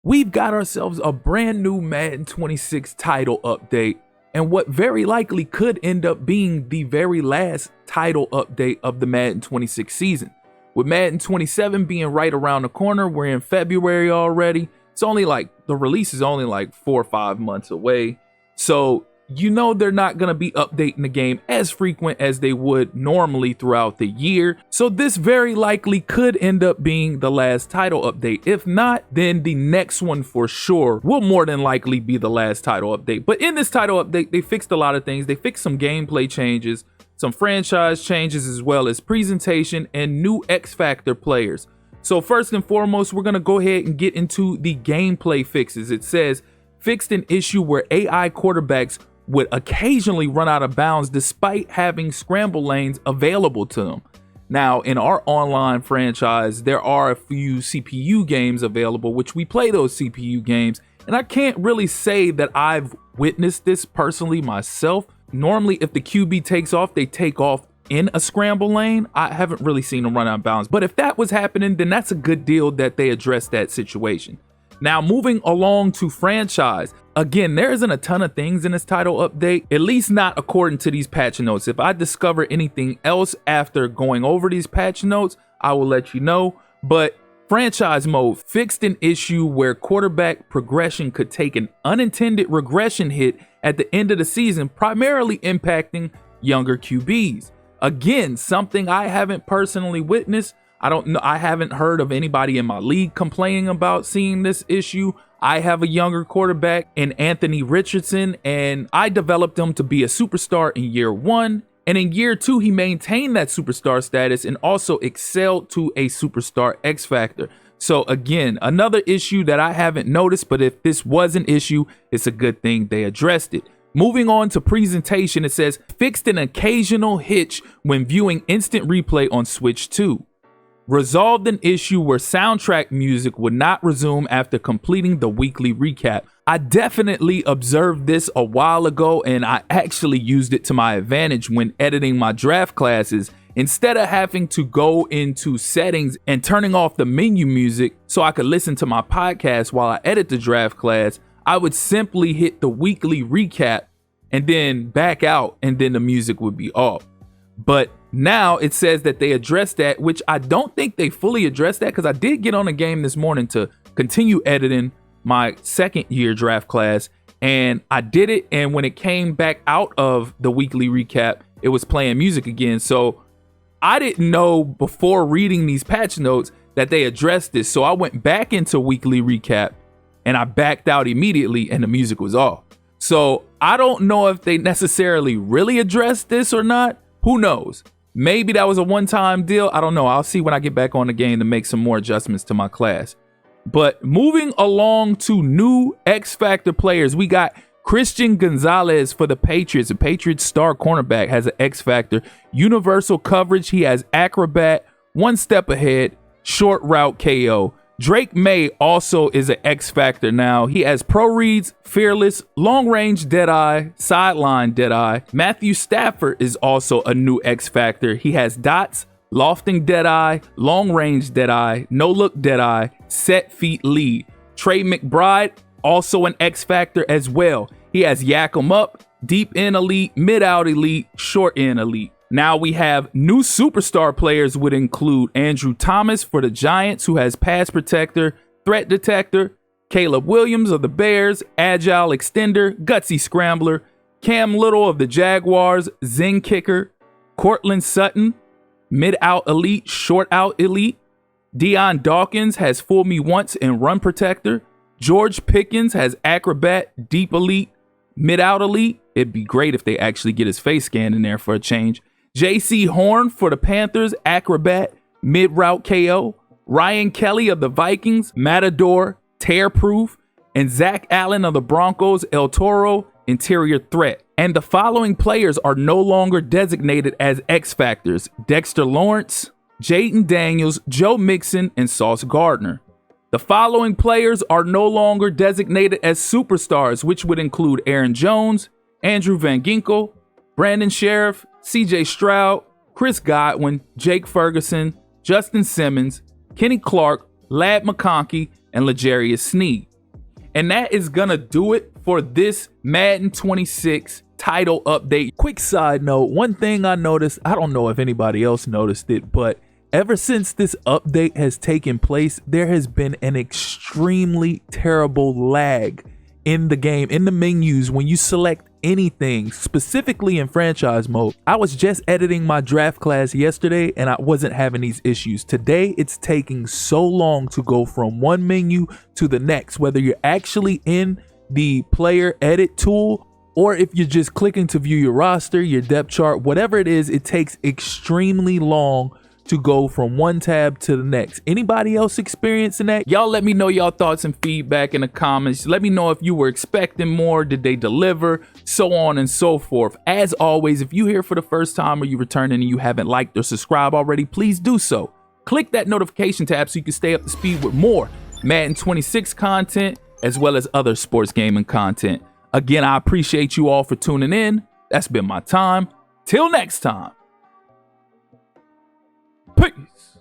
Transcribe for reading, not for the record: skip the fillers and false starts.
We've got ourselves a brand new Madden 26 title update, and what very likely could end up being the very last title update of the Madden 26 season. With Madden 27 being right around the corner, we're in February already. The release is only like 4 or 5 months away. So you know they're not going to be updating the game as frequent as they would normally throughout the year. So this very likely could end up being the last title update. If not, then the next one for sure will more than likely be the last title update. But in this title update, they fixed a lot of things. They fixed some gameplay changes, some franchise changes, as well as presentation and new X Factor players. So first and foremost, we're going to go ahead and get into the gameplay fixes. It says, fixed an issue where AI quarterbacks would occasionally run out of bounds despite having scramble lanes available to them. Now, in our online franchise, there are a few CPU games available, which we play those CPU games, and I can't really say that I've witnessed this personally myself. Normally, if the QB takes off, they take off in a scramble lane. I haven't really seen them run out of bounds, but if that was happening, then that's a good deal that they addressed that situation. Now, moving along to franchise. Again, there isn't a ton of things in this title update, at least not according to these patch notes. If I discover anything else after going over these patch notes, I will let you know. But franchise mode fixed an issue where quarterback progression could take an unintended regression hit at the end of the season, primarily impacting younger QBs. Again, something I haven't personally witnessed. I don't know. I haven't heard of anybody in my league complaining about seeing this issue. I have a younger quarterback in Anthony Richardson, and I developed him to be a superstar in year 1. And in year 2, he maintained that superstar status and also excelled to a superstar X Factor. So again, another issue that I haven't noticed, but if this was an issue, it's a good thing they addressed it. Moving on to presentation, it says, fixed an occasional hitch when viewing instant replay on Switch 2. Resolved an issue where soundtrack music would not resume after completing the weekly recap. I definitely observed this a while ago, and I actually used it to my advantage when editing my draft classes. Instead of having to go into settings and turning off the menu music so I could listen to my podcast while I edit the draft class, I would simply hit the weekly recap and then back out, and then the music would be off. But now it says that they addressed that, which I don't think they fully addressed that, because I did get on a game this morning to continue editing my second year draft class, and I did it. And when it came back out of the weekly recap, it was playing music again. So I didn't know before reading these patch notes that they addressed this. So I went back into weekly recap and I backed out immediately, and the music was off. So I don't know if they necessarily really addressed this or not. Who knows? Maybe that was a one-time deal. I don't know. I'll see when I get back on the game to make some more adjustments to my class. But moving along to new X Factor players, we got Christian Gonzalez for the Patriots. The Patriots star cornerback has an X Factor. Universal coverage. He has acrobat, one step ahead, short route KO. Drake May also is an X Factor now. He has pro reads, fearless, long range deadeye, sideline deadeye. Matthew Stafford is also a new X Factor. He has dots, lofting deadeye, long range deadeye, no look deadeye, set feet lead. Trey McBride, also an X Factor as well. He has yak 'em up, deep in elite, mid out elite, short in elite. Now we have new superstar players would include Andrew Thomas for the Giants, who has pass protector, threat detector, Caleb Williams of the Bears, agile extender, gutsy scrambler, Cam Little of the Jaguars, zing kicker, Cortland Sutton, mid out elite, short out elite. Deion Dawkins has fool me once and run protector. George Pickens has acrobat, deep elite, mid out elite. It'd be great if they actually get his face scan in there for a change. JC Horn for the Panthers, acrobat, mid route KO. Ryan Kelly of the Vikings, matador, tear proof. And Zach Allen of the Broncos, El Toro, interior threat. And the following players are no longer designated as X Factors: Dexter Lawrence, Jaden Daniels, Joe Mixon, and Sauce Gardner. The following players are no longer designated as superstars, which would include Aaron Jones, Andrew Van Ginkel, Brandon Sheriff, CJ Stroud, Chris Godwin, Jake Ferguson, Justin Simmons, Kenny Clark, Ladd McConkey, and L'Jarius Sneed. And that is gonna do it for this Madden 26 title update. Quick side note, one thing I noticed, I don't know if anybody else noticed it, but ever since this update has taken place, there has been an extremely terrible lag in the game, in the menus when you select anything, specifically in franchise mode. I was just editing my draft class yesterday and I wasn't having these issues. Today, it's taking so long to go from one menu to the next, whether you're actually in the player edit tool or if you're just clicking to view your roster, your depth chart, whatever it is, it takes extremely long to go from one tab to the next. Anybody else experiencing that? Y'all let me know y'all thoughts and feedback in the comments. Let me know if you were expecting more, did they deliver, so on and so forth. As always, if you're here for the first time or you're returning and you haven't liked or subscribed already, please do so. Click that notification tab so you can stay up to speed with more Madden 26 content as well as other sports gaming content. Again, I appreciate you all for tuning in. That's been my time. Till next time. Peace.